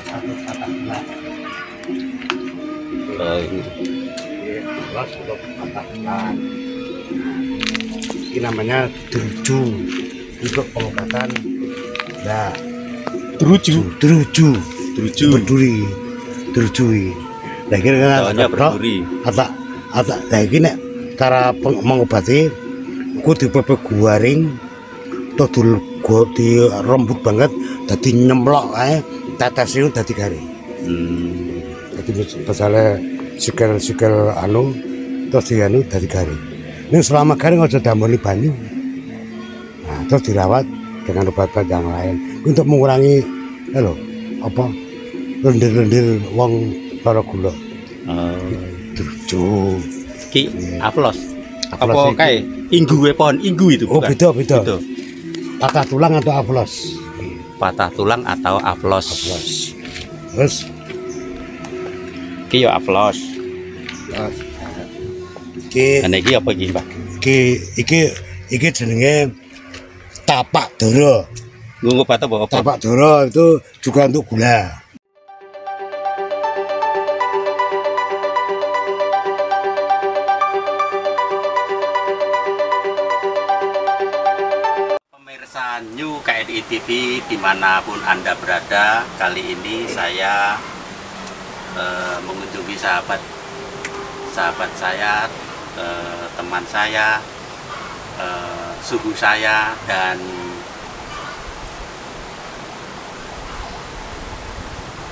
satu patah tulang. Ini Amplos untuk patah tulang. Ini namanya teruju untuk pengobatan. Nah, teruju berduri, terujui. Nah, kira-kira daunnya berduri. Nah, ini nek cara mengobati kudu dipepek garing terus di rembut banget dadi nyemplok ae tetesnya dadi garing. Jadi misalnya sikil anu terus dianu dadi garing. Ini selama garing aja damoni banyu. Nah, terus dirawat dengan obat-obat yang lain untuk mengurangi lendir-lendir wong lara gula. Terus Ki Amplos. Apa kae? Inggu pohon inggu itu bukan? Oh, beda. Patah tulang atau amplos? Patah tulang atau Amplos. Terus Ki yo Amplos. Iki apa iki, Pak? Iki jenenge tapak dara. Nggo obat apa? Tapak dara itu juga untuk gula. Pemirsa New KNI TV dimanapun Anda berada, kali ini saya mengunjungi sahabat saya, teman saya, suhu saya, dan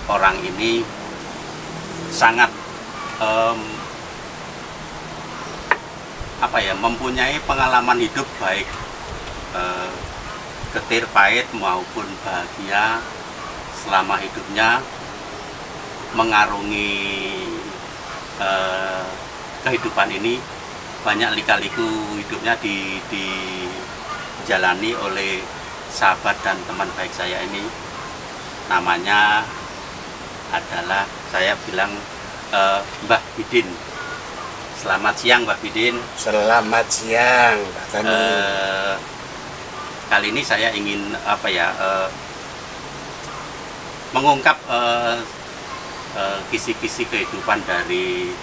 orang ini sangat mempunyai pengalaman hidup baik getir pahit maupun bahagia selama hidupnya mengarungi kehidupan ini. Banyak lika-liku hidupnya dijalani oleh sahabat dan teman baik saya ini. Namanya adalah, saya bilang, Mbah Bidin. Selamat siang, Mbah Bidin. Selamat siang, Pak Tani. Kali ini saya ingin mengungkap kisi-kisi kehidupan dari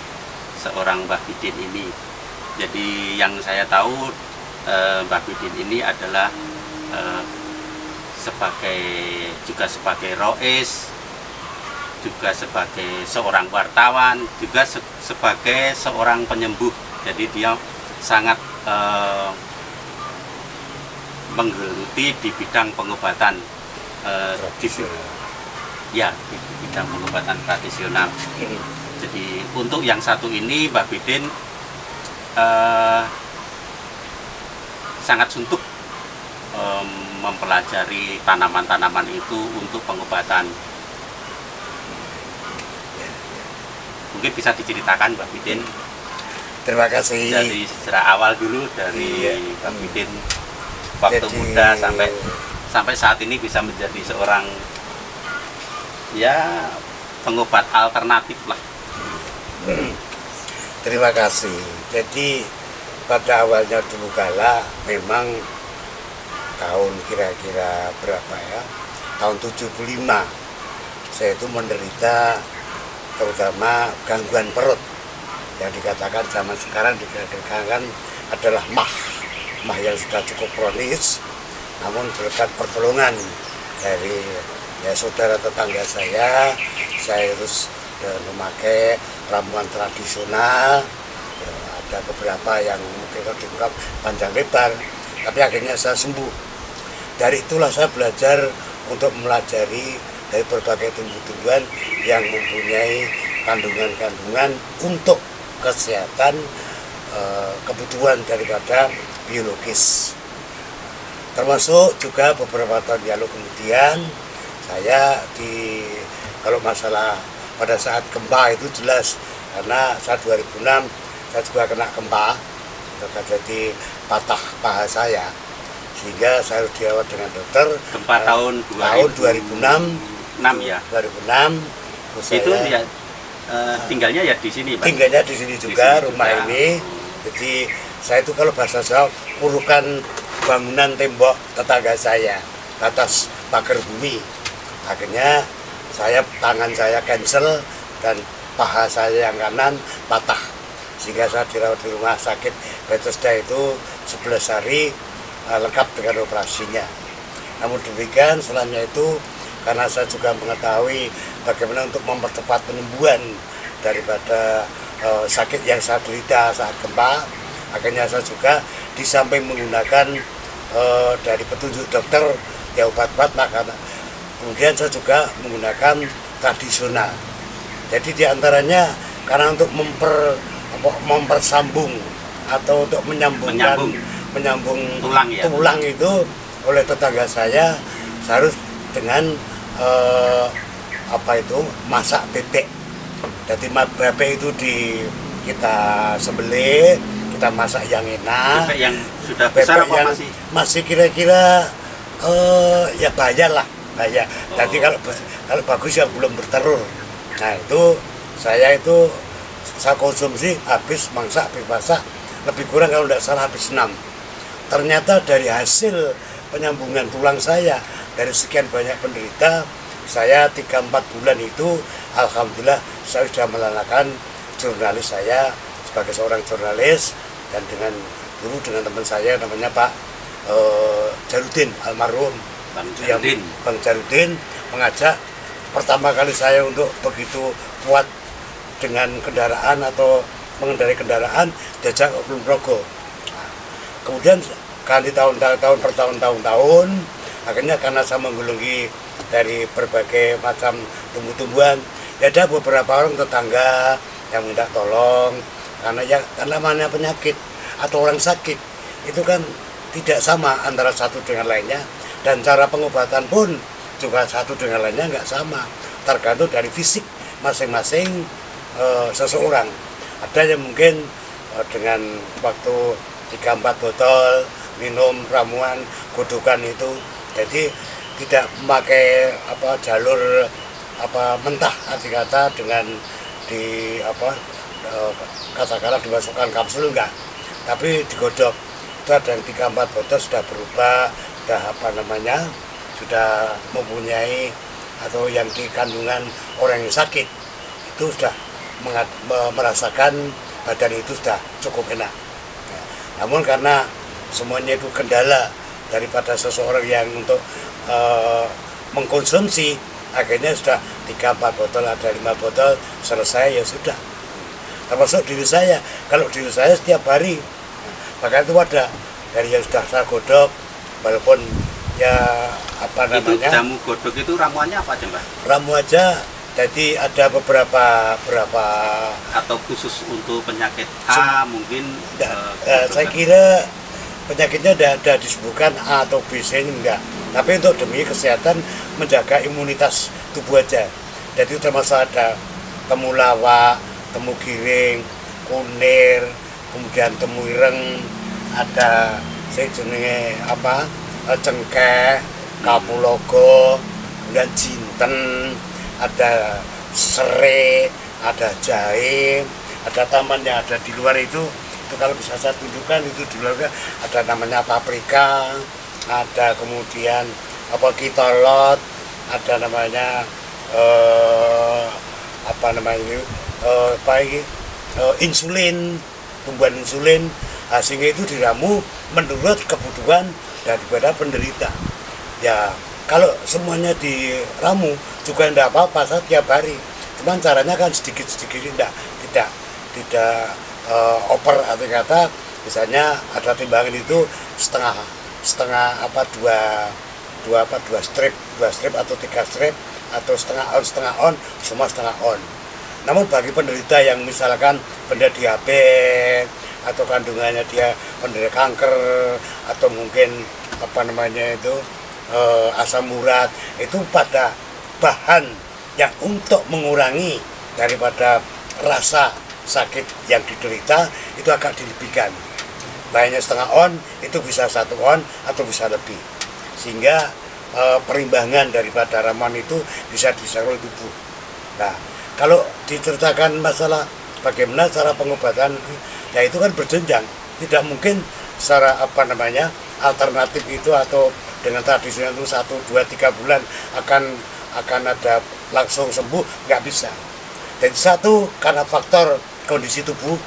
seorang Mbah Bidin ini. Jadi yang saya tahu, Mbah Bidin ini adalah sebagai rois, juga sebagai seorang wartawan, juga sebagai seorang penyembuh. Jadi dia sangat menggeluti di bidang pengobatan di bidang pengobatan tradisional. Jadi untuk yang satu ini, Mbah Bidin sangat suntuk mempelajari tanaman-tanaman itu untuk pengobatan. Mungkin bisa diceritakan, Mbah Bidin. Terima kasih. Dari sejarah awal dulu dari Mbah Bidin waktu muda sampai saat ini bisa menjadi seorang pengobat alternatif lah. Terima kasih. Jadi pada awalnya dulu kala memang tahun kira-kira berapa ya? Tahun 75 saya itu menderita terutama gangguan perut yang dikatakan zaman sekarang dikatakan adalah mah yang sudah cukup kronis. Namun berkat pertolongan dari saudara tetangga saya harus memakai ramuan tradisional. Ada beberapa yang mungkin diungkap panjang lebar, tapi akhirnya saya sembuh. Dari itulah saya belajar untuk melajari dari berbagai tumbuh-tumbuhan yang mempunyai kandungan-kandungan untuk kesehatan kebutuhan daripada biologis. Termasuk juga beberapa tahun lalu kemudian saya kalau masalah pada saat gempa itu jelas, karena saat 2006 saya juga kena gempa, jadi patah paha saya, sehingga saya harus dirawat dengan dokter. Gempa tahun 2006 ya. 2006 itu dia tinggalnya ya di sini, Pak. Tinggalnya di sini juga, di sini rumah juga. ini. Jadi saya itu kalau bahasa Jawa urukan bangunan tembok tetangga saya atas pagar bumi. Akhirnya tangan saya cancel dan paha saya yang kanan patah, sehingga saya dirawat di rumah sakit Bethesda itu 11 hari lengkap dengan operasinya. Namun demikian setelahnya itu, karena saya juga mengetahui bagaimana untuk mempercepat penyembuhan daripada sakit yang saya derita saat gempa, akhirnya saya juga di samping menggunakan dari petunjuk dokter ya obat-obat, maka kemudian saya juga menggunakan tradisional. Jadi diantaranya karena untuk mempersambung atau untuk menyambung tulang itu oleh tetangga saya harus dengan masak bebek. Jadi bebek itu kita sembelih, kita masak yang enak. Bebek yang sudah besar apa masih kira-kira ya bayar. Jadi kalau bagus yang belum bertelur. Nah itu saya konsumsi habis masak lebih kurang kalau tidak salah habis 6. Ternyata dari hasil penyambungan tulang saya dari sekian banyak penderita, saya 3-4 bulan itu alhamdulillah saya sudah melanakan jurnalis saya sebagai seorang jurnalis, dan dengan teman saya namanya Pak Jarudin almarhum Bang Jarudin mengajak pertama kali saya untuk begitu kuat dengan kendaraan atau mengendarai kendaraan, diajak ke Kulon Progo. Kemudian ganti tahun-tahun bertahun-tahun, akhirnya karena saya menggulungi dari berbagai macam tumbuh-tumbuhan, ya ada beberapa orang tetangga yang minta tolong karena namanya penyakit atau orang sakit itu kan tidak sama antara satu dengan lainnya, dan cara pengobatan pun juga satu dengan lainnya nggak sama, tergantung dari fisik masing-masing seseorang. Ada yang mungkin dengan waktu 3-4 botol minum ramuan godokan itu, jadi tidak memakai jalur mentah, arti kata dengan katakanlah dimasukkan kapsul, enggak, tapi digodok. Itu ada yang 3-4 botol sudah berubah, sudah mempunyai atau yang di kandungan orang yang sakit itu sudah merasakan badan itu sudah cukup enak. Namun karena semuanya itu kendala daripada seseorang yang untuk mengkonsumsi, akhirnya sudah 3-4 botol, ada 5 botol, selesai ya sudah. Termasuk diri saya, kalau diri saya setiap hari, bahkan itu ada dari yang sudah saya godok, walaupun ya Itu jamu godok itu ramuannya apa aja, Mbak? Ramu aja, jadi ada beberapa atau khusus untuk penyakit A mungkin. Saya kira penyakitnya tidak ada disebutkan A atau B, enggak, tapi untuk demi kesehatan menjaga imunitas tubuh aja. Jadi termasuk ada temulawak, temu giring, kunir, kemudian temu ireng, ada sejenenge cengkeh, kapulaga, kemudian jinten, ada serai, ada jahe, ada taman yang ada di luar itu kalau bisa saya tunjukkan, itu di luar ada namanya paprika, ada kemudian kitolot, ada namanya insulin, tumbuhan insulin, sehingga itu diramu menurut kebutuhan daripada penderita. Ya kalau semuanya diramu juga tidak apa-apa, saya tiap hari, cuman caranya kan sedikit-sedikit, tidak oper, arti kata misalnya ada timbangan itu setengah dua strip atau 3 strip atau setengah on, semua setengah on. Namun bagi penderita yang misalkan penderita diabetes atau kandungannya dia penderita kanker atau mungkin asam urat, itu pada bahan yang untuk mengurangi daripada rasa sakit yang diderita itu agak dilebihkan. Bahannya setengah on, itu bisa 1 on atau bisa lebih, sehingga perimbangan daripada ramuan itu bisa diserap tubuh. Nah, kalau diceritakan masalah bagaimana cara pengobatan, ya itu kan berjenjang, tidak mungkin secara alternatif itu atau dengan tradisional itu 1, 2, 3 bulan akan akan ada langsung sembuh, nggak bisa. Dan satu, karena faktor kondisi tubuh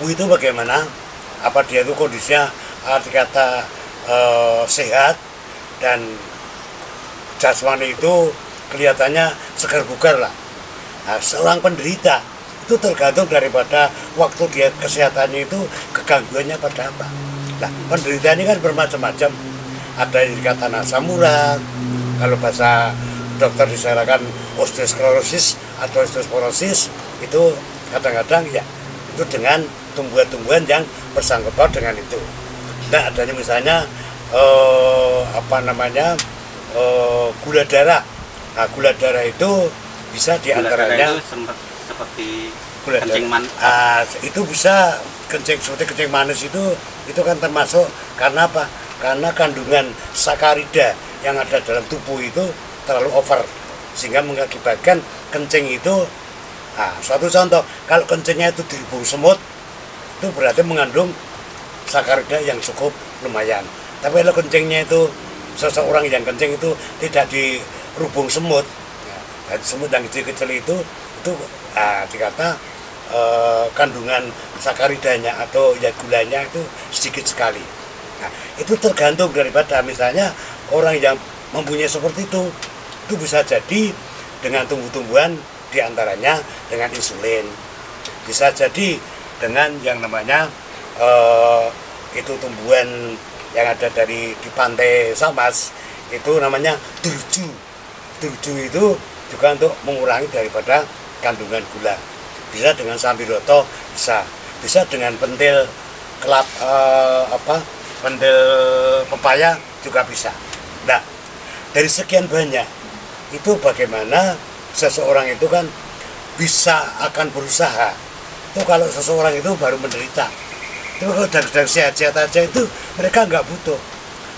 itu bagaimana, apa dia itu kondisinya arti kata sehat dan jasmani itu kelihatannya segar bugar lah. Nah, seorang penderita itu tergantung daripada waktu dia kesehatannya itu kegangguannya pada apa. Nah, penderita ini kan bermacam-macam. Ada yang dikatakan asam urat, kalau bahasa dokter disarankan osteosklerosis atau osteoporosis, itu kadang-kadang ya itu dengan tumbuhan-tumbuhan yang bersangkutan dengan itu. Nah, adanya misalnya gula darah. Nah, gula darah itu bisa diantaranya seperti gula kencing manis. Itu bisa seperti kencing manis itu kan termasuk karena apa? Karena kandungan sakarida yang ada dalam tubuh itu terlalu over sehingga mengakibatkan kencing itu. Suatu contoh, kalau kencingnya itu dirubung semut, itu berarti mengandung sakarida yang cukup lumayan. Tapi kalau kencingnya itu seseorang yang kencing itu tidak dirubung semut, dan semut yang kecil-kecil itu dikata kandungan sakaridanya atau ya gulanya itu sedikit sekali. Nah, itu tergantung daripada misalnya orang yang mempunyai seperti itu bisa jadi dengan tumbuh-tumbuhan, diantaranya dengan insulin, bisa jadi dengan yang namanya itu tumbuhan yang ada di pantai Samas, itu namanya durju. Durju itu juga untuk mengurangi daripada kandungan gula. Bisa dengan sambiroto, bisa dengan pentil pentil pepaya juga bisa. Nah, dari sekian banyak itu bagaimana seseorang itu kan bisa akan berusaha. Itu kalau seseorang itu baru menderita. Itu kalau dari sehat-sehat aja itu mereka nggak butuh.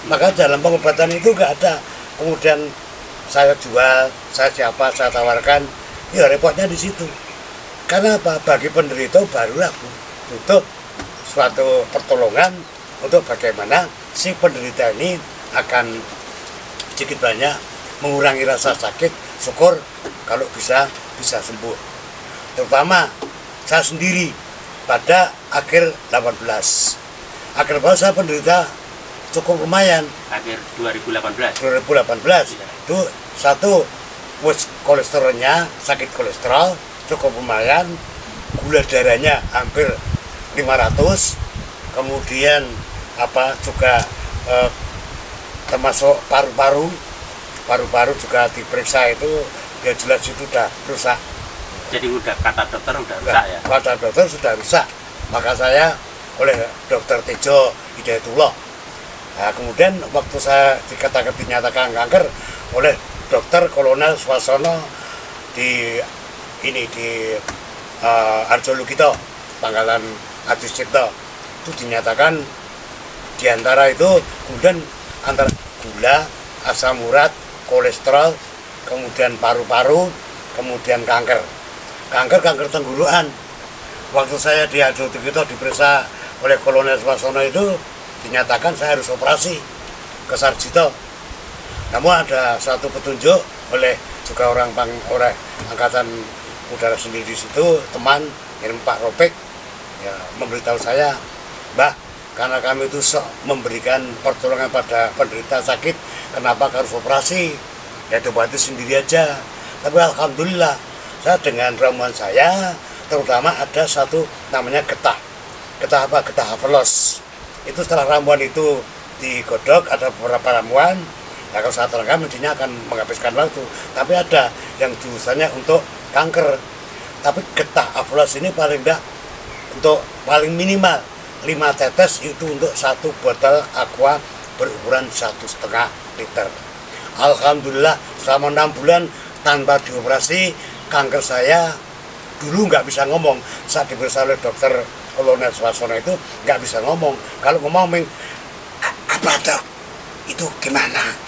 Maka dalam pengobatan itu nggak ada. Kemudian saya jual, saya tawarkan, ya repotnya di situ. Karena apa? Bagi penderita barulah butuh suatu pertolongan untuk bagaimana si penderita ini akan sedikit banyak mengurangi rasa sakit. Syukur kalau bisa sembuh. Terutama saya sendiri pada akhir 18. Akhir 18 saya penderita cukup lumayan. Akhir 2018. Ya. Itu satu, kolesterolnya, sakit kolesterol cukup lumayan, gula darahnya hampir 500, kemudian juga termasuk paru-paru juga diperiksa itu ya jelas itu sudah rusak. Jadi udah kata dokter udah rusak ya? Kata dokter sudah rusak. Maka saya oleh Dokter Tejo Hidayatullah. Nah, kemudian waktu saya dinyatakan kanker oleh Dokter Kolonel Swasono di Arjolukito, Pangkalan Adi Cipto, itu dinyatakan diantara itu kemudian antara gula, asam urat, kolesterol, kemudian paru-paru, kemudian kanker tenggorokan. Waktu saya di Arjolukito diperiksa oleh Kolonel Swasono itu dinyatakan saya harus operasi ke Sarjito. Namun ada satu petunjuk oleh juga orang angkatan udara sendiri di situ, teman yang Pak Ropek ya, memberitahu saya, Mbah, karena kami itu memberikan pertolongan pada penderita sakit, kenapa harus operasi? Ya coba itu sendiri aja. Tapi alhamdulillah saya dengan ramuan saya, terutama ada satu namanya getah Havelos. Itu setelah ramuan itu digodok ada beberapa ramuan. Nah, kalau saya terangkan mestinya akan menghabiskan waktu. Tapi ada yang jurusannya untuk kanker. Tapi getah Havelos ini paling minimal 5 tetes itu untuk satu botol aqua berukuran 1,5 liter. Alhamdulillah selama 6 bulan tanpa dioperasi, kanker saya dulu nggak bisa ngomong. Saat diperiksa oleh Dokter Kolonel Swasono itu nggak bisa ngomong. Kalau ngomong, apa dok? Itu gimana?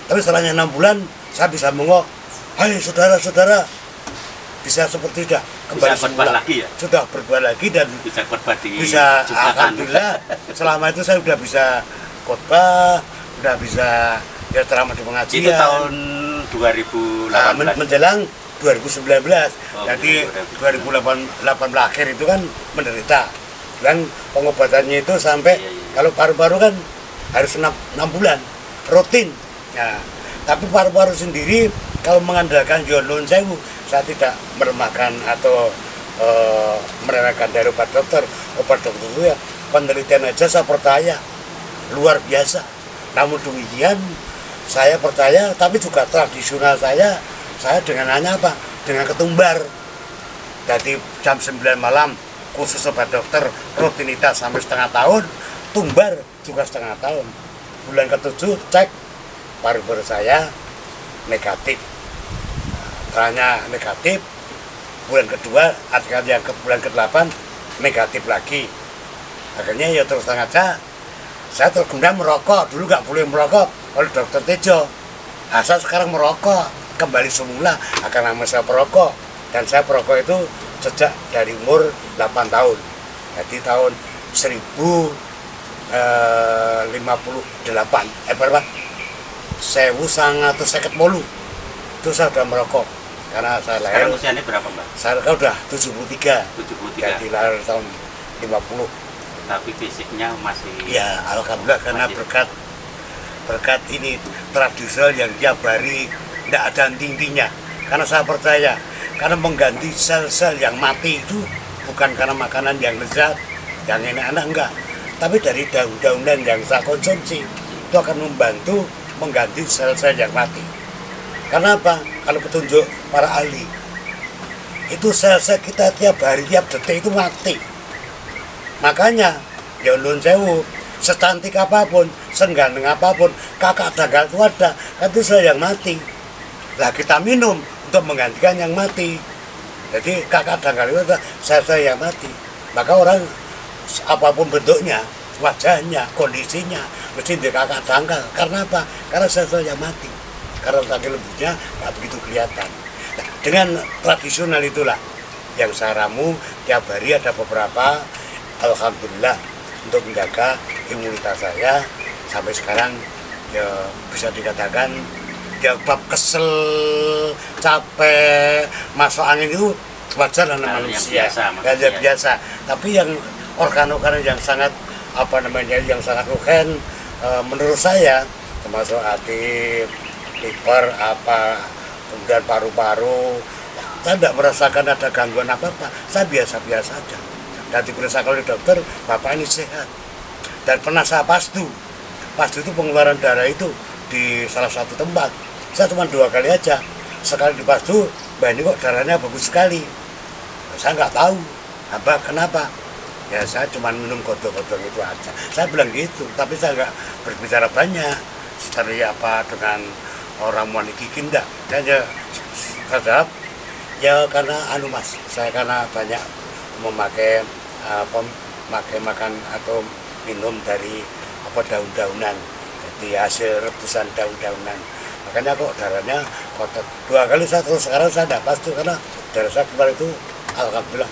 Tapi setelahnya 6 bulan saya bisa mengomong, hai saudara-saudara, bisa seperti sudah kembali semula lagi ya? Sudah berbuat lagi dan bisa khotbah di bisa Jumatan. Alhamdulillah selama itu saya sudah bisa khotbah, sudah bisa ya ceramah di pengajian. Itu tahun 2018. Menjelang 2019. Oh, Jadi 2018. 2018 akhir itu kan menderita. Dan pengobatannya itu sampai kalau paru-paru kan harus 6 bulan rutin. Nah, tapi paru-paru sendiri kalau mengandalkan Nuwun Sewu, saya tidak meremehkan atau meremehkan dari obat dokter. Obat dokter itu ya penelitian aja saya percaya luar biasa. Namun demikian saya percaya, tapi juga tradisional saya dengan hanya apa? Dengan ketumbar. Jadi jam 9 malam khusus obat dokter rutinitas sampai setengah tahun, tumbar juga setengah tahun. Bulan ke-7 cek paru-paru saya negatif. Ternyata negatif. Bulan kedua, artinya yang ke bulan ke-8 negatif lagi. Akhirnya ya terus terang aja saya tergoda merokok. Dulu nggak boleh merokok oleh dokter Tejo. Saya sekarang merokok kembali semula akan nama saya perokok. Dan saya perokok itu sejak dari umur 8 tahun. Jadi tahun 1058 berapa? 1958 itu saya sudah merokok. Karena saya lahir. Sekarang usianya berapa, Mbak? Saya udah 73. 73. Jadi lahir tahun 50. Tapi fisiknya masih. Ya, alhamdulillah karena berkat ini tradisional yang tiap hari tidak ada henti-hentinya. Karena saya percaya, karena mengganti sel-sel yang mati itu bukan karena makanan yang lezat, yang enak-enak, enggak. Tapi dari daun-daunan yang saya konsumsi itu akan membantu mengganti sel-sel yang mati. Karena apa? Kalau petunjuk para ahli, itu sel-sel kita tiap hari, tiap detik itu mati. Makanya, ya Nuwun Sewu, secantik apapun, sengganteng apapun, kakak tanggal itu ada, kan itu sel yang mati. Lah kita minum untuk menggantikan yang mati. Jadi kakak tanggal itu adalah sel-sel yang mati. Maka orang apapun bentuknya, wajahnya, kondisinya, mesti di kakak tanggal. Karena apa? Karena sel-sel yang mati. Karena saking lembutnya nggak begitu kelihatan. Nah, dengan tradisional itulah yang saya ramu tiap hari ada beberapa. Alhamdulillah untuk menjaga imunitas saya sampai sekarang ya bisa dikatakan ya bab kesel, capek, masuk angin itu wajar dan manusia, biasa. Tapi yang organ-organ yang sangat yang sangat ruhen menurut saya termasuk hati, liver, kemudian paru-paru, saya tidak merasakan ada gangguan apa-apa, saya biasa-biasa saja. Dan diperiksakan oleh dokter, bapak ini sehat. Dan pernah saya pasdu itu pengeluaran darah itu di salah satu tempat. Saya cuma 2 kali aja. Sekali di pasdu, ini kok darahnya bagus sekali. Saya nggak tahu, kenapa? Ya saya cuma minum godong-godong itu aja. Saya bilang gitu, tapi saya nggak berbicara banyak. Seperti apa dengan orang Muaniki enggak. Dan ya, terhadap, ya karena mas, saya karena banyak memakai makan atau minum dari daun-daunan, jadi hasil rebusan daun-daunan. Makanya kok darahnya kotor. 2 kali saya terus sekarang saya tidak pasti karena darah saya keluar itu alhamdulillah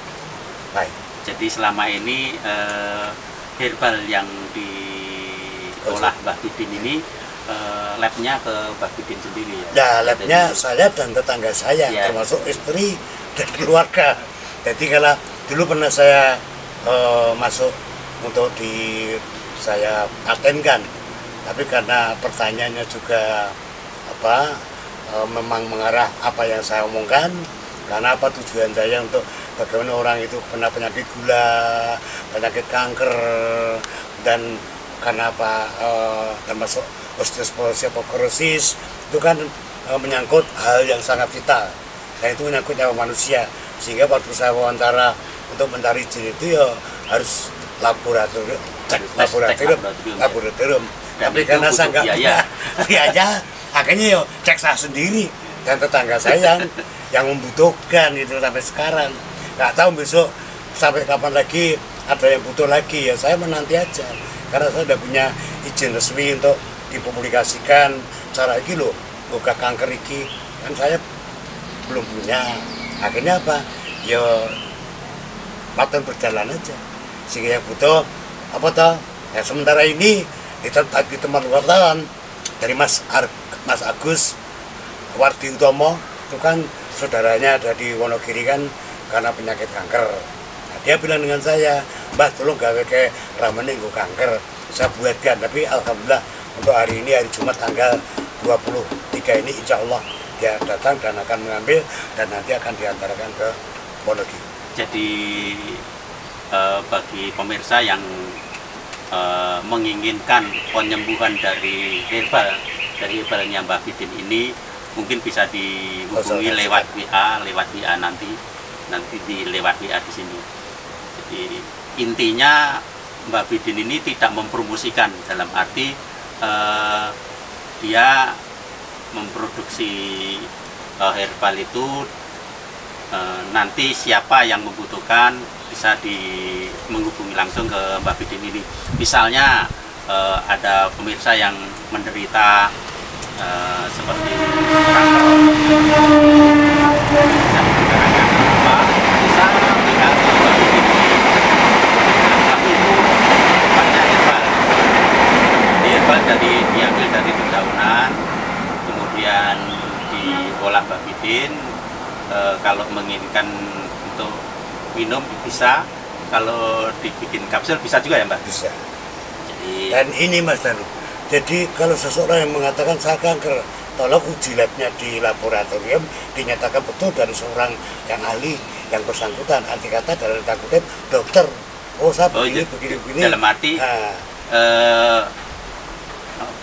baik. Jadi selama ini herbal yang diolah Mbah Bidin ini labnya ke Mbah Bidin sendiri ya? Ya labnya saya dan tetangga saya ya, termasuk istri dan keluarga. Jadi kalau dulu pernah saya masuk untuk saya patenkan, tapi karena pertanyaannya juga memang mengarah apa yang saya omongkan, karena tujuan saya untuk bagaimana orang itu kena penyakit gula, penyakit kanker, dan karena termasuk osteoporosis itu kan menyangkut hal yang sangat vital, dan itu menyangkut nyawa manusia. Sehingga waktu saya wawancara untuk mencari jin itu ya harus laboratorium. Tapi karena saya nggak punya biaya, akhirnya ya cek saya sendiri dan tetangga saya yang membutuhkan itu sampai sekarang. Nggak tahu besok sampai kapan lagi ada yang butuh lagi, ya saya menanti aja. Karena saya sudah punya izin resmi untuk dipublikasikan cara ini loh, buka kanker ini kan saya belum punya. Akhirnya ya paten berjalan aja. Sehingga yang butuh ya sementara ini di tempat wartawan dari Mas Agus Wardi Utomo itu kan saudaranya ada di Wonogiri kan karena penyakit kanker. Nah, dia bilang dengan saya, Mbah tolong gawe ke ramene nggo kanker. Saya buatkan, tapi alhamdulillah untuk hari ini hari Jumat tanggal 23 ini insya Allah dia datang dan akan mengambil dan nanti akan diantarkan ke Wonogiri. Jadi bagi pemirsa yang menginginkan penyembuhan dari herbalnya Mbah Bidin ini mungkin bisa dihubungi lewat WA nanti lewat WA di sini. Jadi intinya Mbah Bidin ini tidak mempromosikan, dalam arti dia memproduksi herbal itu nanti siapa yang membutuhkan bisa menghubungi langsung ke Mbah Bidin ini. Misalnya ada pemirsa yang menderita seperti kanker, bisa tinggal ke Mbah Bidin ini. Tapi itu banyak herbal. Herbal diambil dari dedaunan, kemudian diolah Mbah Bidin. Kalau menginginkan untuk minum bisa, kalau dibikin kapsul bisa juga ya Mbak? Bisa. Dan ini Mas Danu, jadi kalau seseorang yang mengatakan saya kanker, tolong uji labnya di laboratorium, dinyatakan betul dari seorang yang ahli yang bersangkutan. Arti kata dalam tanda kutip dokter, oh saya begini, begini. Dalam arti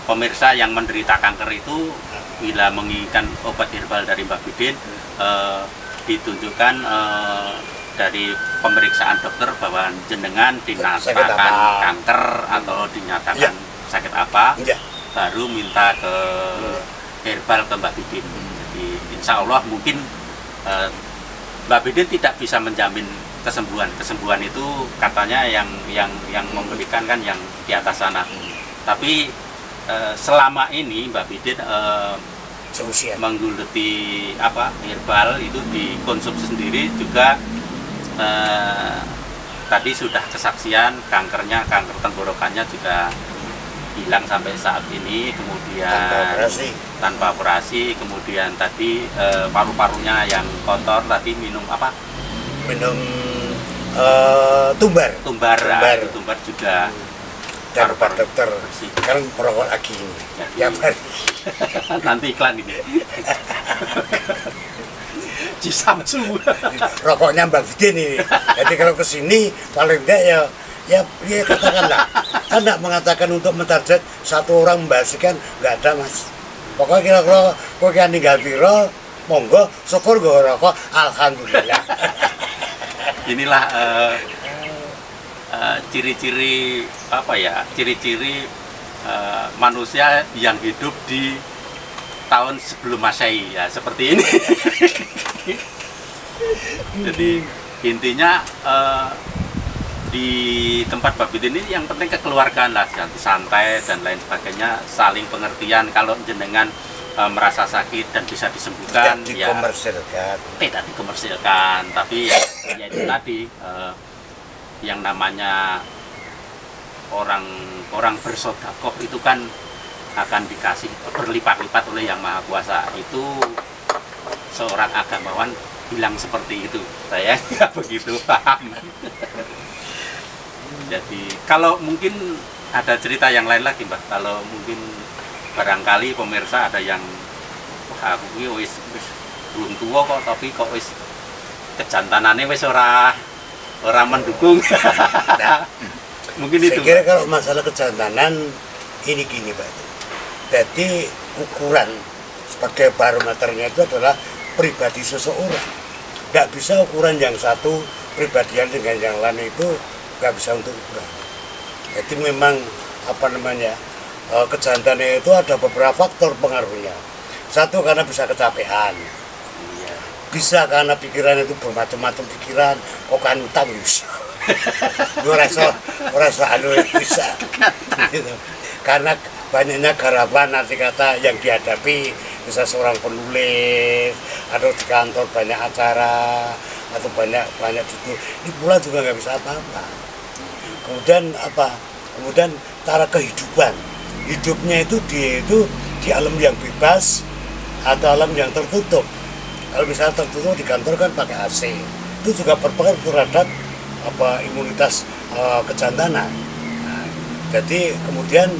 pemirsa yang menderita kanker itu bila menginginkan obat herbal dari Mbah Bidin, ditunjukkan dari pemeriksaan dokter bahwa jenengan dinyatakan kanker atau dinyatakan sakit apa, baru minta ke herbal ke Mbah Bidin. Jadi insya Allah mungkin Mbah Bidin tidak bisa menjamin kesembuhan. Kesembuhan itu katanya yang memberikan kan yang di atas sana. Tapi selama ini Mbah Bidin menggeluti herbal itu dikonsumsi sendiri juga. Tadi sudah kesaksian kanker tenggorokannya juga hilang sampai saat ini, kemudian tanpa operasi, kemudian tadi paru-parunya yang kotor tadi minum apa? Minum tumbar juga. Dan Pak Dokter sekarang merokok lagi ini. Ya, nanti iklan ini. Cisamsu. Rokoknya Mbak Bidin ini. Jadi kalau kesini paling enggak ya katakanlah. Kan enggak mengatakan untuk mentarget satu orang membahaskan, enggak ada Mas. Pokoknya kira-kira kok yang ninggal piro, monggo syukur gue rokok, alhamdulillah. Inilah ciri-ciri manusia yang hidup di tahun sebelum Masehi ya, seperti ini. Jadi intinya di tempat Mbah Bidin ini yang penting kekeluargaan lah, santai dan lain sebagainya, saling pengertian. Kalau jenengan merasa sakit dan bisa disembuhkan, tidak dikomersilkan, tapi ya itu tadi yang namanya orang bersedekah itu kan akan dikasih berlipat-lipat oleh Yang Maha Kuasa. Itu seorang agamawan bilang seperti itu, saya nggak begitu paham. Jadi kalau mungkin ada cerita yang lain lagi Mbak, kalau mungkin barangkali pemirsa ada yang wah aku wis belum tua kok, tapi kok wis kejantanannya wis ora mendukung. Nah, mungkin saya itu kira kalau masalah kejantanan ini gini Pak, jadi ukuran sebagai barometernya itu adalah pribadi seseorang. Nggak bisa ukuran yang satu pribadian dengan yang lain itu nggak bisa untuk ukuran. Jadi memang kejantanannya itu ada beberapa faktor pengaruhnya. Satu karena bisa kecapean, bisa karena pikiran itu bermacam-macam pikiran, kok kan utang bisa. Rasa bisa. Gitu. Karena banyaknya garapan nanti kata yang dihadapi, bisa seorang penulis atau di kantor banyak acara atau banyak itu, ini pula juga nggak bisa apa-apa. Kemudian cara kehidupan hidupnya itu dia itu di alam yang bebas, atau alam yang tertutup. Kalau misalnya tertutup di kantor kan pakai AC, itu juga berpengaruh terhadap imunitas kejantanan. Nah, jadi kemudian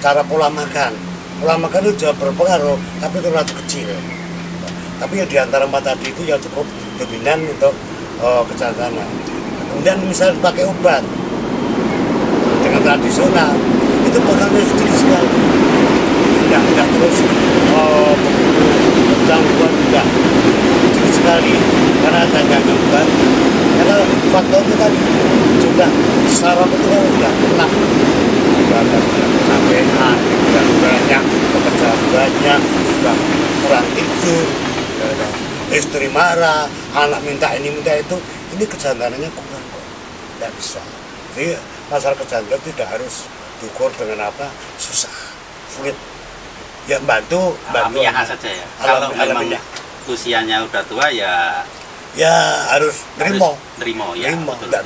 cara pola makan itu juga berpengaruh, tapi terlalu kecil. Tapi ya di antara empat tadi itu yang cukup dominan untuk kejantanan. Kemudian misalnya pakai obat dengan tradisional, itu pengaruhnya sedikit sekali. Tidak terus gangguan juga sedikit sekali karena ada gangguan. Karena faktornya kan sudah saraf itu kan sudah kena, ada kecapean, banyak pekerjaan banyak, sudah kurang tidur, istri marah, anak minta ini minta itu, ini kejantanannya kurang kok, tidak bisa. Jadi masalah kejantanan tidak harus diukur dengan susah, sulit. Ya bantu alamiah saja ya. Kalau memang usianya udah tua ya harus nerimo ya. Tidak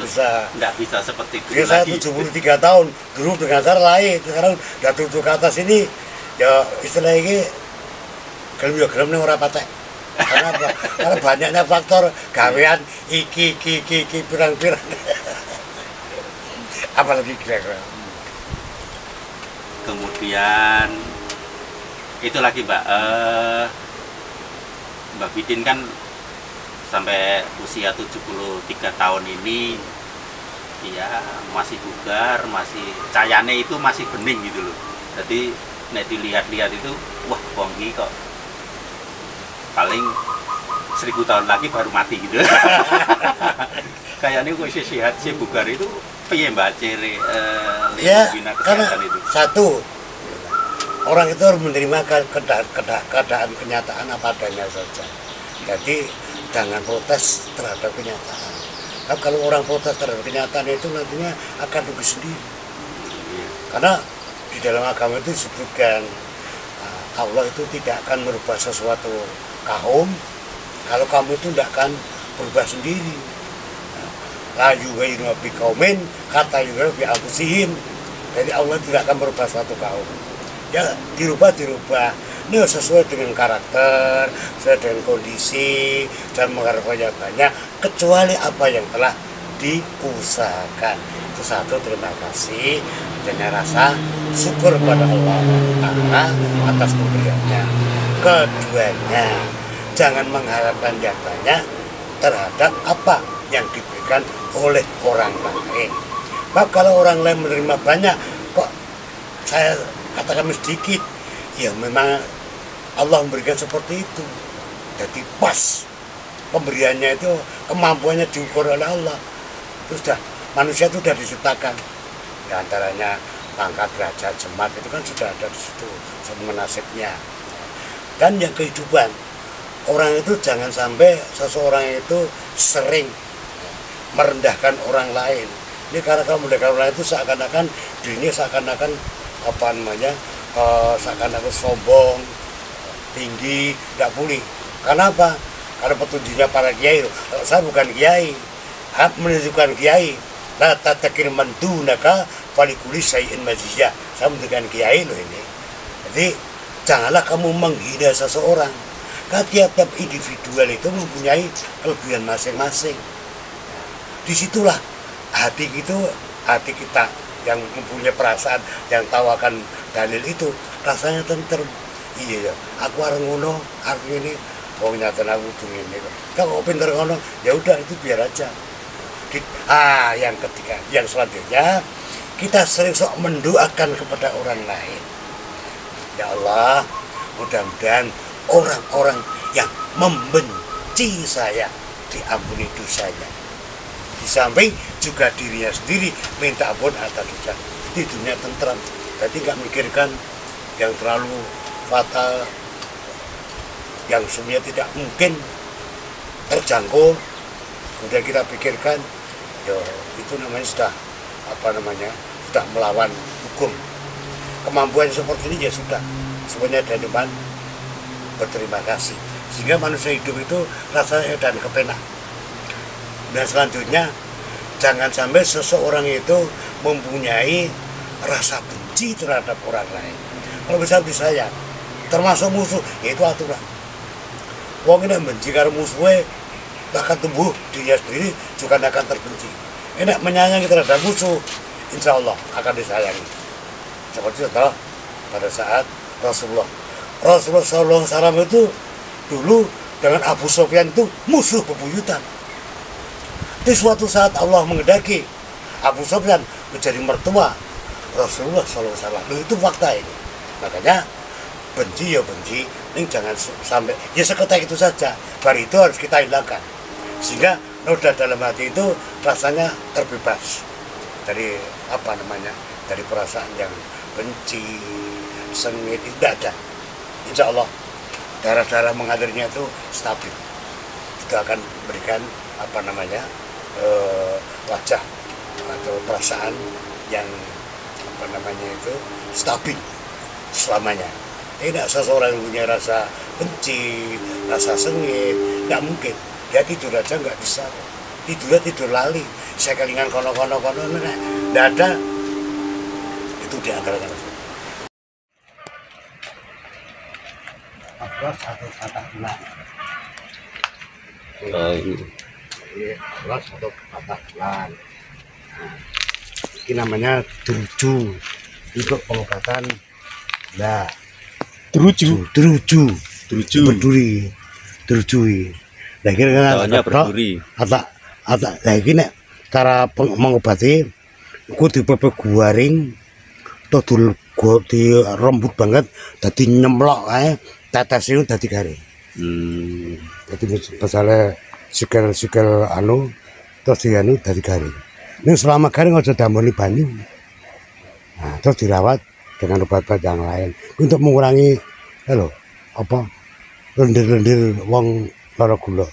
bisa seperti dulu saya lagi. 73 tahun dulu dengan cara lain, sekarang udah tujuh ke atas ini ya istilah ini gelem nih orang patek. Karena apa? Karena banyaknya faktor gawean iki pirang-pirang. Apalagi kira-kira. Kemudian itu lagi Mbak Bidin kan sampai usia 73 tahun ini ya masih bugar, masih cahayanya itu masih bening gitu loh. Jadi nek dilihat-lihat itu wah bongki kok paling 1000 tahun lagi baru mati gitu. Kayaknya kok sehat sih bugar itu piye Mbak Cere ya, karena itu satu orang itu harus menerima keadaan kenyataan apa adanya saja. Jadi jangan protes terhadap kenyataan. Nah, kalau orang protes terhadap kenyataan itu nantinya akan rugi sendiri. Karena di dalam agama itu disebutkan Allah itu tidak akan merubah sesuatu kaum kalau kamu itu tidak akan berubah sendiri. La yughayyiru bi qaumin hatta yughayyiru bi anfusihim. Jadi Allah tidak akan merubah suatu kaum. Ya dirubah ini sesuai dengan karakter, sesuai dengan kondisi dan mengharapkannya banyak kecuali apa yang telah diusahakan. Itu satu, terima kasih dan rasa syukur pada Allah Ta'ala atas pemberiannya. Keduanya, jangan mengharapkan yang banyak terhadap apa yang diberikan oleh orang lain. Sebab kalau orang lain menerima banyak, kok saya katakan sedikit, ya memang Allah memberikan seperti itu. Jadi pas pemberiannya itu kemampuannya diukur oleh Allah. Itu sudah manusia itu sudah diciptakan. Di antaranya pangkat, derajat, jemaat itu kan sudah ada di situ semua nasibnya. Dan yang kehidupan orang itu jangan sampai seseorang itu sering merendahkan orang lain. Ini karena kalau merendahkan orang lain itu seakan-akan dirinya seakan-akan seakan-akan sombong, tinggi, tidak boleh. Karena apa? Karena petunjuknya para kiai. Saya bukan kiai, hak menunjukkan kiai. La tatakir mandunaka falikuli sayin maziyah. Saya menunjukkan kiai loh ini. Jadi janganlah kamu menghina seseorang. Karena tiap-tiap individual itu mempunyai kelebihan masing-masing. Disitulah hati kita yang mempunyai perasaan, yang tahu akan dalil itu rasanya tentrem. Iya ya, aku arep ngono, aku ini wong nyata aku ini. Kalau pinter ngono, ya udah itu biar aja. Yang ketiga, yang selanjutnya kita sering sok mendoakan kepada orang lain. Ya Allah, mudah-mudahan orang-orang yang membenci saya diampuni dosanya. Di samping juga dirinya sendiri minta ampun atas dosa. Di dunia tentram. Jadi nggak mikirkan yang terlalu fatal, yang sebenarnya tidak mungkin terjangkau. Kemudian kita pikirkan, ya itu namanya sudah sudah melawan hukum. Kemampuan seperti ini ya sudah sebenarnya dari depan berterima kasih. Sehingga manusia hidup itu rasanya dan kepenak. Dan selanjutnya jangan sampai seseorang itu mempunyai rasa benci terhadap orang lain. Kalau misalnya saya termasuk musuh, ya itu aturan. Wong ini benci karo musuhnya, bahkan tumbuh dirinya sendiri juga akan terbenci. Enak menyayangi terhadap musuh, insya Allah akan disayangi. Seperti itu pada saat Rasulullah SAW itu dulu dengan Abu Sufyan itu musuh bebuyutan. Di suatu saat Allah mengendaki Abu Sufyan menjadi mertua Rasulullah SAW. Itu fakta ini. Makanya benci ya benci, ini jangan sampai ya seketika itu saja. Bar itu harus kita hilangkan sehingga noda dalam hati itu rasanya terbebas dari apa namanya, dari perasaan yang benci, sengit, itu tidak ada. Insya Allah darah-darah mengalirnya itu stabil. Itu akan memberikan apa namanya wajah atau perasaan yang apa namanya itu stabil selamanya. Tidak seseorang yang punya rasa benci, rasa sengit, tidak mungkin. Dia tidur aja nggak bisa. Tidurnya tidur lali. Saya kelingan kono-kono, tidak ada. Itu diantaranya. Aplos atau patah tulang. Ini aplos atau patah tulang. Nah, ini namanya teruju untuk pengobatan. Nah, teruju berduri. Nah, kira-kira berduri. Nah, ini cara mengobati. Kudu bebek guaring, tuh di rembut banget, tadi nyemlok tetesnya tadi garing. Jadi misalnya sikil anu, terus dianu tadi garing. Ini selama garing aja damoni banyu. Nah, terus dirawat dengan obat-obat yang lain untuk mengurangi lendir-lendir wong lara gula.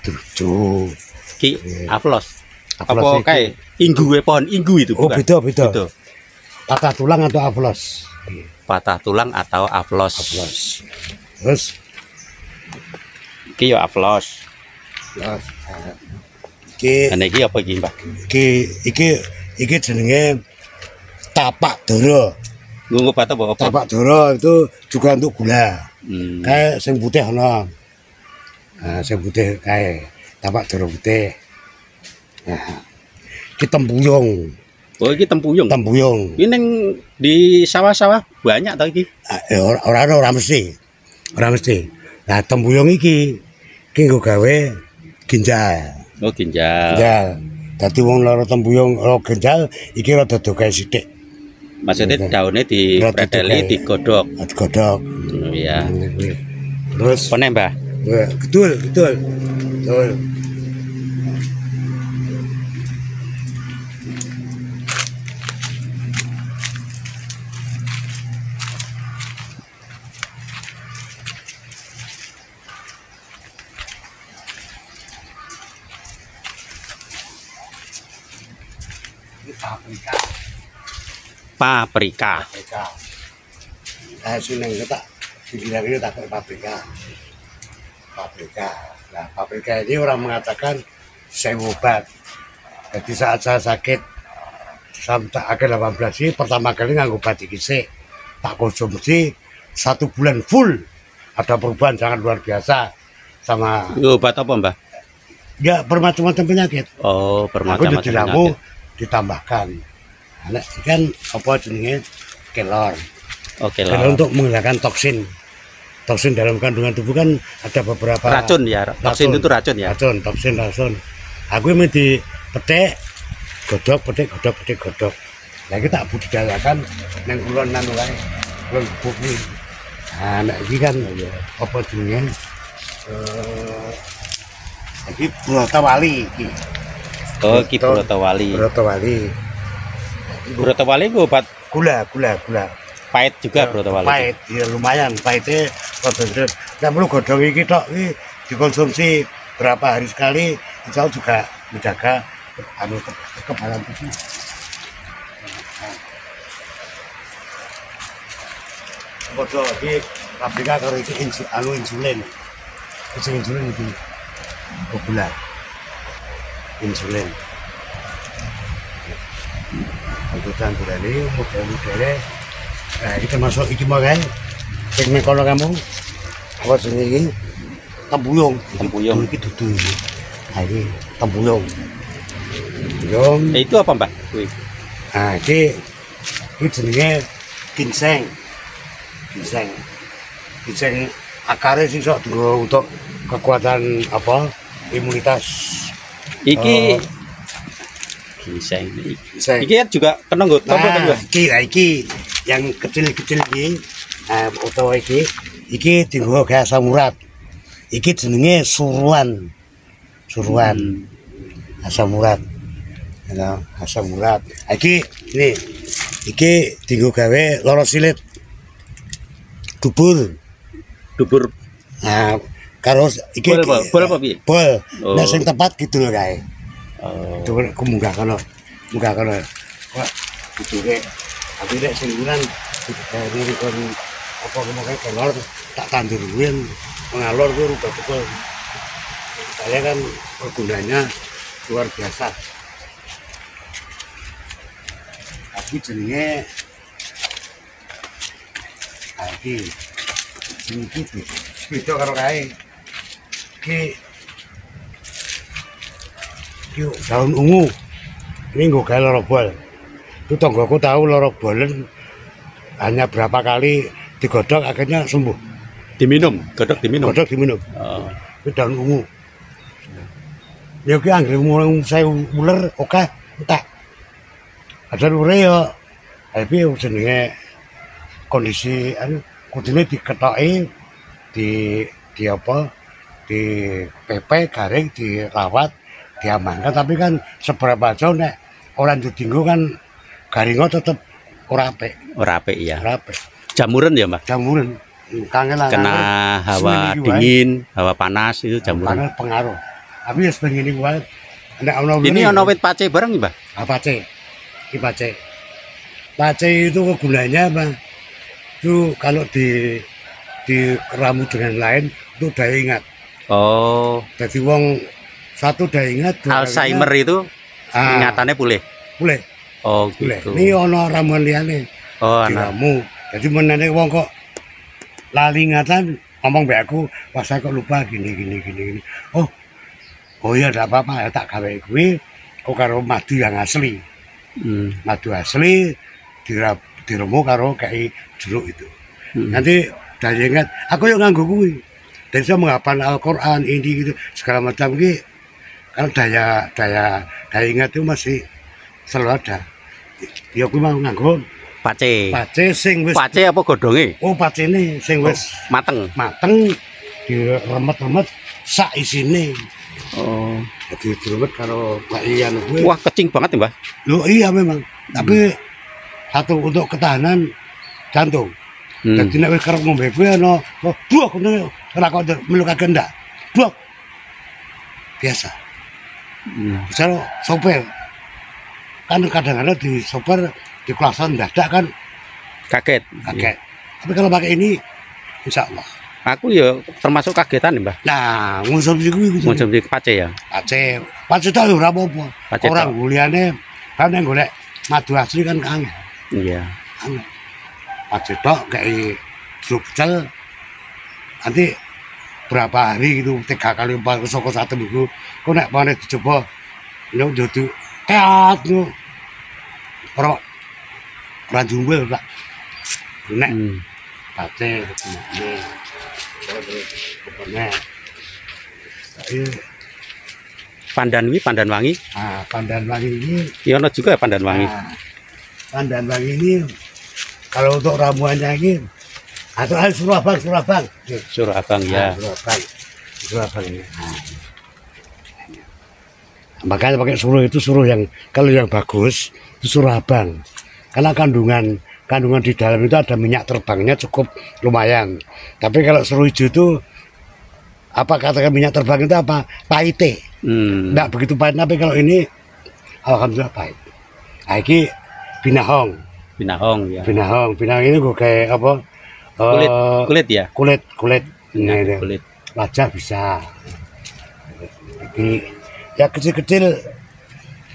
Terus ki aflos. Apa kayak inggu pohon inggu itu bukan? Oh, beda. Patah tulang atau aflos? Patah tulang atau aflos. Terus iki yo aflos. Iki apa iki, Mbak? Iki jenenge tapak doro. Nggo obat apa? Tapak doro itu juga untuk gula. Kayak sing putih ana. Nah, sing putih kayak tapak doro putih. Nah, iki tempuyung. Oh, iki tempuyung. Ini di sawah-sawah banyak tau iki? Ora mesti. Nah, tempuyung iki nggo gawe ginjal. Oh, ginjal. Dadi wong lara tempuyung, lara ginjal iki rada dogae sithik. Maksudnya daunnya dipreteli, digodhog. Digodhog. Iya. Terus pene, Mbah? Betul. Paprika. Seneng tak dibilang tak paprika. Nah, paprika ini orang mengatakan saya obat. Jadi saat saya sakit sampai akhir 18 ini pertama kali nganggo obat iki sik. Tak konsumsi 1 bulan full. Ada perubahan sangat luar biasa sama. Obat apa, Mbah? Ya bermacam-macam penyakit. Oh, bermacam-macam penyakit. Ditambahkan. Nah, kan apa jenenge kelor. Oh, kelor untuk menghilangkan toksin. Toksin dalam kandungan tubuh kan ada beberapa racun ya. Toksin itu racun ya. Toksin. Aku ini dipetik, godhog. Nah, kita budidayakan nang kulon nang wae. Kulon bumi. Nah, iki kan apa jenenge? Iki Brotowali iki. Oh, iki Brotowali. Brotowali ku obat gula. Pahit juga Brotowali. Pahit, ya lumayan pahitnya. Nah, perlu godhong iki tok iki dikonsumsi berapa hari sekali, insya Allah juga menjaga kekebalan tubuh. Bodoh iki paprika karo iki insulin. Insulin iki gula. Insulin. Kebutuhan gula ini, model-modelnya, nah ini termasuk iki mau kan, Sing kono kamu apa jenenge iki? Tempuyung. Tempuyung. Iki dudu iki. Nah iki tempuyung. Tempuyung. Itu apa, Mbak? Kuwi. Nah, iki jenenge ginseng. Ginseng. Ginseng akare sing sok dienggo untuk kekuatan apa? Imunitas. Iki ginseng. Ginseng. Iki kan juga kena nggo tombol kan, Mbak? Iki yang kecil-kecil iki. Utawa iki dienggo gawe asam urat. Iki jenenge suruhan. Suruhan. Asam urat. Ya, asam urat. Iki dienggo gawe lara silit. Dubur. Nah, karo iki bol apa piye? Bol. Oh. Nek sing tepat kidul kae. Oh. Coba aku munggah kono. Wah, kidule. Tapi nek sing bulan dari kon apa kemarin kelor tak tandur kuwi mengalor kuwi rubah betul. Saya kan gunanya luar biasa. Tapi jenenge iki jenenge beda karo kae. Iki daun ungu. Ini nggo gawe lara bol. Itu tonggoku tahu lara bolen hanya berapa kali digodhog akhirnya sembuh. Godhog diminum. Oh. Itu daun ungu. Ya ki anggere mulai saya uler oke entek. Ada lure ya. Tapi jenenge kondisi kudune diketoki di apa? Di PP garing dirawat, diamankan tapi kan seberapa jauh nek orang ditinggo kan garingo tetep ora apik. Ora apik ya. Ora apik. Jamuran ya, Mbak? Jamuran. Kangen Kena hawa dingin, hawa panas itu jamuran. Panas pengaruh. Tapi ya sebenarnya ini wae. Ini ono wit pace bareng, Mbak? Pace. Ini pace. Pace itu gunanya apa? Itu kalau diramu dengan lain itu daya ingat. Oh. Jadi wong satu daya ingat. Alzheimer itu ingatannya pulih. Pulih. Oh, Pulih. gitu. Ini ono ramuan liyane. Oh, diramu. Jadi menene wong kok lali ingatan ngomong mbak aku, pas saya kok lupa gini. Oh iya enggak apa-apa ya tak gawe kuwi kok karo madu yang asli. Madu asli diremu karo kayak jeruk itu. Nanti daya ingat, aku yang nganggo kuwi. Dan saya menghafal Al-Qur'an ini gitu segala macam iki. Kalau daya ingat itu masih selalu ada. Ya kuwi mau nganggo pace sing wis pace apa godhonge? Oh, pacene sing wis mateng diremet-remet sak isine. Oh. Jadi diremet karo layan kuwi. Wah, kecing banget ya, Mbak? Loh iya memang. Tapi satu untuk ketahanan jantung. Jadi nek wis kerep ngombe kuwi ana buak ngono ora kok melu kagak ndak. Buak. Biasa. Misalnya sopir. Kan kadang-kadang di sopir di kelasan dadak kan kaget. Tapi kalau pakai ini insya Allah aku ya termasuk kagetan ya, Mbak. Nah ngonsumsi pace ya. Pace itu ora apa-apa. Orang guliane kan yang golek madu asli kan kangen. Iya. Pace tok kayak struktur nanti berapa hari gitu 3 kali 4 soko 1 minggu kok nek pane dicoba yo dudu teat yo ora jumbel Pak. Nek pace ini. Pandan wangi. Pandan wangi ini. Iya, ono juga ya pandan wangi. Pandan wangi ini kalau untuk ramuannya ini atau surabang. Surabang ya. Surabang ini. Makanya pakai suruh itu suruh yang kalau yang bagus itu surabang. Karena kandungan di dalam itu ada minyak terbangnya cukup lumayan. Tapi kalau seruh hijau itu apa katakan minyak terbang itu apa? Pahite. Enggak begitu pahit, tapi kalau ini alhamdulillah pahit. Nah, ini binahong ya. Binahong ini gue kayak apa? Kulit ya. Kulit. Nah, kulit. Wajah bisa. Ini ya kecil-kecil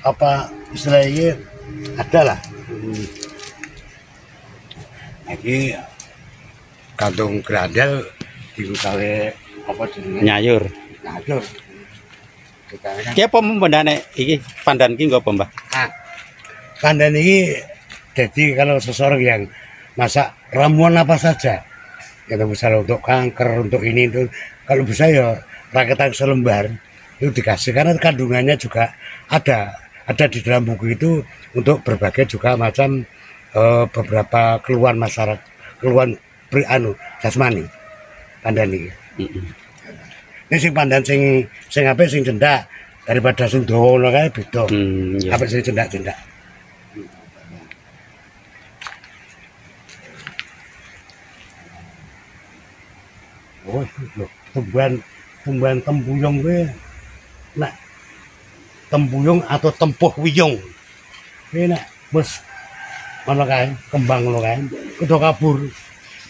apa istilahnya ada lah. Lagi gantung grandel digawe apa jenenge? Nyayur. Nyayur. Digawe kan. Ki apa mbandane iki pandan ki nggo apa, Mbah? Pandan ini jadi kalau seseorang yang masak ramuan apa saja, ya misalnya untuk kanker, untuk ini itu, kalau bisa ya rakitan selembar itu dikasih karena kandungannya juga ada di dalam buku itu untuk berbagai juga macam beberapa keluhan masyarakat, keluhan jasmani pandan ini. Ini sing pandan sing apa sing cendak daripada sing dawa kae beda. Apa sing cendak-cendak. Oh, tumbuhan tempuyung kuwi nek tempuyung atau tempuh wiyung. Kuwi nek wis ana kae kembang ngono kae udah kabur.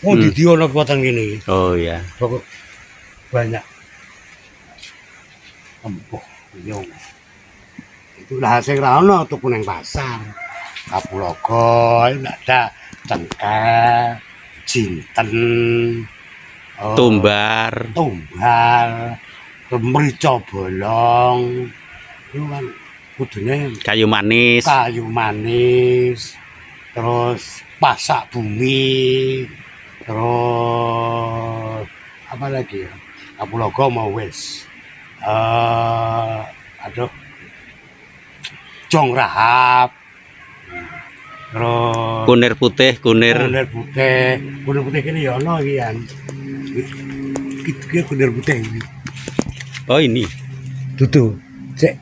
Oh, didi ana kekuatan gini. Oh iya. Pokok banyak tempuh wiyung. Itulah sing ra ono tuku ning pasar. Kapulaga nek ada cengkeh, jinten, tumbar, merica bolong, itu kan kudune kayu manis, terus pasak bumi, terus apa lagi ya? Kapulaga mau wis, aduh, jong rahap, terus kunir putih ini ya ono iki kan. Kita kunir putih ini. Oh ini. Tutu, cek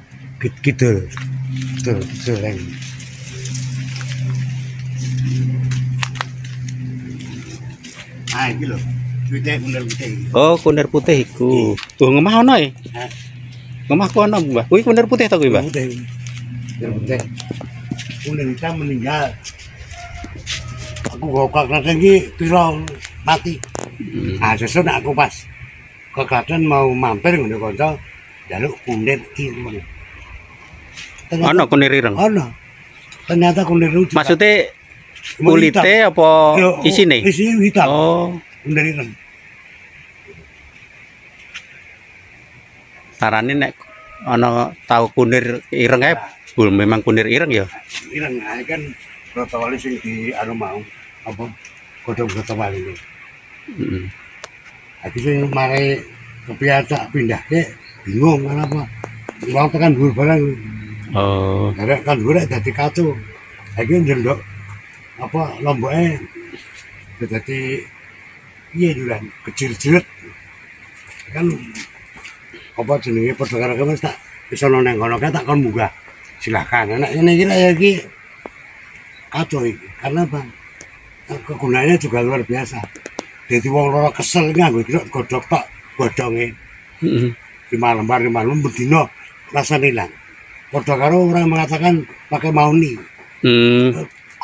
gitu. Tuh lagi. Ah, iki lho. Kunir putih. Oh, kunir putih iku. Oh, ngemah ono e. Ngemahku ono, Mbah. Kuwi kunir putih to kuwi, Mbah? Kunir putih. Kunir kita meninggal. Aku gak kelihatan iki pira mati. Nah, sesuk nek aku pas ke Klaten mau mampir ngono kanca njaluk kunir ireng. Ono kunir ireng. Ono. Ternyata kunir ireng. Maksudnya kulite apa isine? Isine hitam. Oh, kunir ireng. Sarane nek ana tau kunir ireng ae, memang kunir ireng ya. Ireng ae kan protokol sing di anu mau apa godhong protokol ini. Aku sing mare kepiye pindahke bingung kenapa. Wong tekan dhuwur barang. Oh. Arek kan dhuwur dadi kacu. Iki ndelok apa lomboke dadi piye dulan kecil-cilik. Kan apa jenenge padha karo wis tak wis ana nang kono tak kon munggah. Silakan. Nek ngene iki ya iki kacau iki. Karena apa? Kegunaannya juga luar biasa. Jadi wong loro kesel nganggo godhog tok godhonge. 5 lembar bendina rasane ilang. Padha karo orang mengatakan pakai mauni.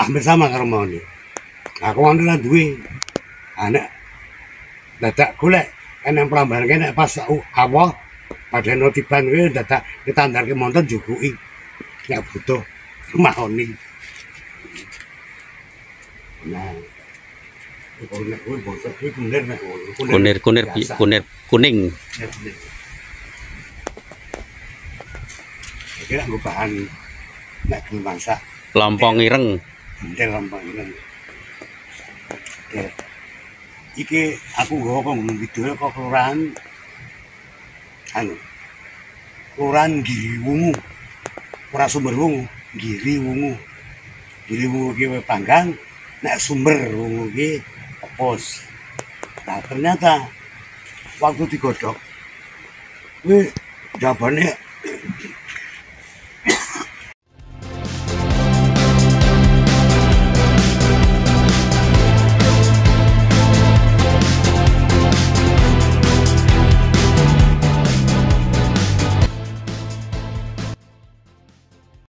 Hampir sama karo mauni. Aku mauni lan duwe. Anak dadak golek enek pelambaran kene pas awal pada notiban kuwi dadak ditandarke monten jukuki. Nek butuh mauni. Nah, kunir kuning. Kira nggo bahan nek masak Lompong ireng. Lompong ireng. Iki aku nggawa kok video kok kelurahan anu. Kelurahan Giri Wungu. Ora Sumber Wungu, Giri Wungu. Giri Wungu ki panggang, nek Sumber Wungu ki pos. Nah ternyata waktu digodhog kuwi jabane